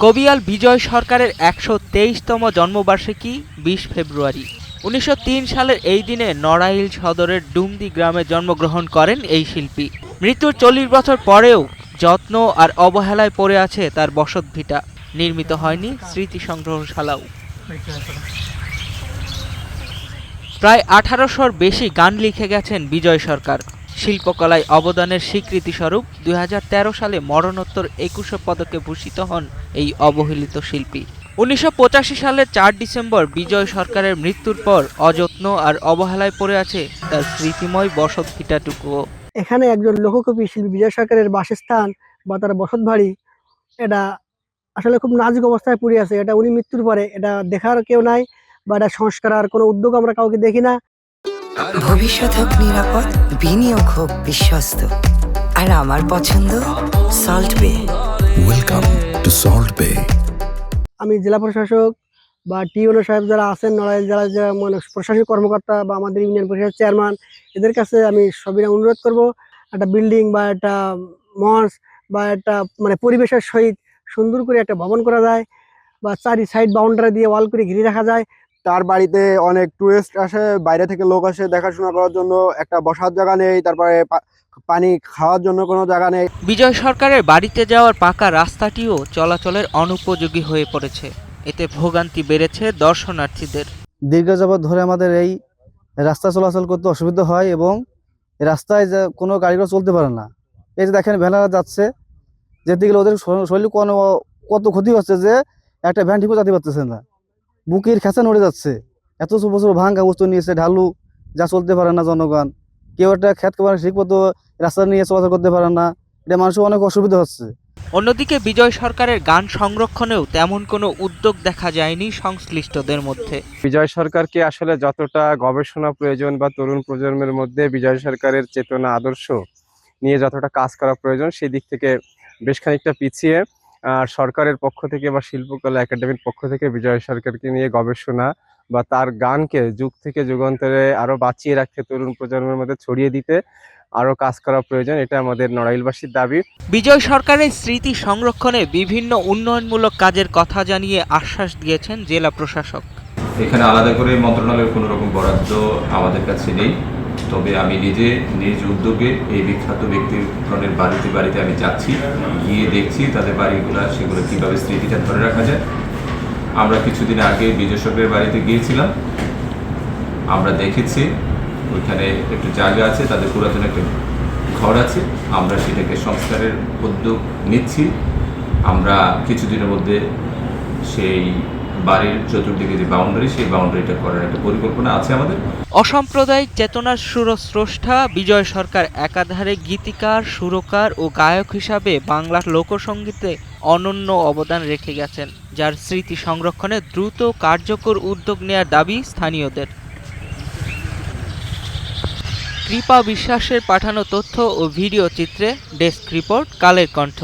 কবিয়াল বিজয় সরকারের ১২৩তম জন্মবার্ষিকী ২০ ফেব্রুয়ারি। ১৯০৩ সালের এই দিনে নড়াইল সদরের ডুমদি গ্রামে জন্মগ্রহণ করেন এই শিল্পী। মৃত্যুর ৪০ বছর পরেও যত্ন আর অবহেলায় পড়ে আছে তার বসতভিটা। নির্মিত হয়নি স্মৃতি সংগ্রহশালাও। প্রায় ১৮০০-র বেশি গান লিখে গেছেন বিজয় সরকার। শিল্পকলায় অবদানের স্বীকৃতিস্বরূপ ২০১৩ সালে মরণোত্তর ২১ পদকে ভূষিত হন এই অবহেলিত শিল্পী। ১৯৮৫ সালের ৪ ডিসেম্বর বিজয় সরকারের মৃত্যুর পর অযত্ন আর অবহেলায় পড়ে আছে তার স্মৃতিময় বসতভিটাটুকুও। এখানে একজন লোককবি শিল্পী বিজয় সরকারের বাসস্থান বা তার বসত বাড়ি, এটা আসলে খুব নাজুক অবস্থায় পড়ে আছে। এটা উনি মৃত্যুর পরে এটা দেখার কেউ নাই, বা এটা সংস্কার আর কোনো উদ্যোগ আমরা কাউকে দেখি না। ভবিষ্যৎ হোক নিরাপদ, বিনিয়োগ হোক বিশ্বস্ত, আর আমার পছন্দ সল্ট বে। ওয়েলকাম টু সল্ট বে। আমি জেলা প্রশাসক বা টিওনো সাহেব যারা আছেন, নড়াইল জেলার যারা প্রশাসনিক কর্মকর্তা বা আমাদের ইউনিয়ন পরিষদের চেয়ারম্যান, এদের কাছে আমি সবিনয় অনুরোধ করব, একটা বিল্ডিং বা একটা মঞ্চ বা একটা পরিবেশের সহিত সুন্দর করে একটা ভবন করা যায়, বা চারি সাইড বাউন্ডারি দিয়ে ওয়াল করে ঘিরে রাখা যায়। তার বাড়িতে অনেক টুরিস্ট আসে, বাইরে থেকে লোক আসে দেখাশোনা করার জন্য, একটা বসার জায়গা নেই, তারপরে পানি খাওয়ার জন্য কোনো জায়গা নেই। বিজয় সরকারের বাড়িতে যাওয়ার পাকা রাস্তাটিও চলাচলের অনুপযোগী হয়ে পড়েছে। এতে ভোগান্তি বেড়েছে দর্শনার্থীদের। দীর্ঘ যাবৎ ধরে আমাদের এই রাস্তা চলাচল করতে অসুবিধা হয় এবং রাস্তায় যে কোনো গাড়িগুলো চলতে পারে না। এই যে দেখেন ভ্যানারা যাচ্ছে, যেতে গেলে ওদের শরীরে কত ক্ষতি হচ্ছে যে একটা ভ্যান ঠিকও যেতে পারতেছে না, বুকের খেঁচা নড়ে যাচ্ছে। এত বছর ভাঙা বস্তু নিয়েছে, ঢালু, যা চলতে পারে না জনগণ। কেউ একটা খেত ঠিক মতো রাস্তা নিয়ে চলাচল করতে পারে না, এটা মানুষের অনেক অসুবিধা হচ্ছে। অন্যদিকে বিজয় সরকারের গান সংরক্ষণেও তেমন কোনো উদ্যোগ দেখা যায়নি সংশ্লিষ্টদের মধ্যে। বিজয় সরকারকে আসলে যতটা গবেষণা প্রয়োজন বা তরুণ প্রজন্মের মধ্যে বিজয় সরকারের চেতনা আদর্শ নিয়ে যতটা কাজ করা প্রয়োজন, সেই দিক থেকে বেশ খানিকটা পিছিয়ে। আর সরকারের পক্ষ থেকে বা শিল্পকলা একাডেমির পক্ষ থেকে বিজয় সরকারকে নিয়ে গবেষণা বা তার গানকে যুগ থেকে যুগান্তরে আরো বাঁচিয়ে রাখতে, তরুণ প্রজন্মের মধ্যে ছড়িয়ে দিতে আরো কাজ করা প্রয়োজন, এটা আমাদের নড়াইলবাসীর দাবি। বিজয় সরকারের স্মৃতি সংরক্ষণে বিভিন্ন উন্নয়নমূলক কাজের কথা জানিয়ে আশ্বাস দিয়েছেন জেলা প্রশাসক। এখানে আলাদা করে মন্ত্রণালয়ের কোনো রকম বরাদ্দ আমাদের কাছে নেই, তবে আমি নিজ উদ্যোগে এই বিখ্যাত ব্যক্তিগণের বাড়িতে আমি যাচ্ছি, গিয়ে দেখছি তাদের বাড়িগুলো, সেগুলো কীভাবে স্মৃতিটা ধরে রাখা যায়। আমরা কিছুদিন আগে বিজয় সরকারের বাড়িতে গিয়েছিলাম, আমরা দেখেছি ওইখানে একটু জায়গা আছে, তাদের পুরাতন একটা ঘর আছে, আমরা সেটাকে সংস্কারের উদ্যোগ নিচ্ছি। আমরা কিছুদিনের মধ্যে সেই বাড়ির চতুর্দিকে যে বাউন্ডারি, সেই বাউন্ডারিটা করার একটা পরিকল্পনা আছে আমাদের। অসাম্প্রদায়িক চেতনার সুরস্রষ্টা বিজয় সরকার একাধারে গীতিকার, সুরকার ও গায়ক হিসাবে বাংলার লোকসঙ্গীতে অনন্য অবদান রেখে গেছেন, যার স্মৃতি সংরক্ষণে দ্রুত কার্যকর উদ্যোগ নেয়ার দাবি স্থানীয়দের। কৃপা বিশ্বাসের পাঠানো তথ্য ও ভিডিও চিত্রে ডেস্ক রিপোর্ট, কালের কণ্ঠ।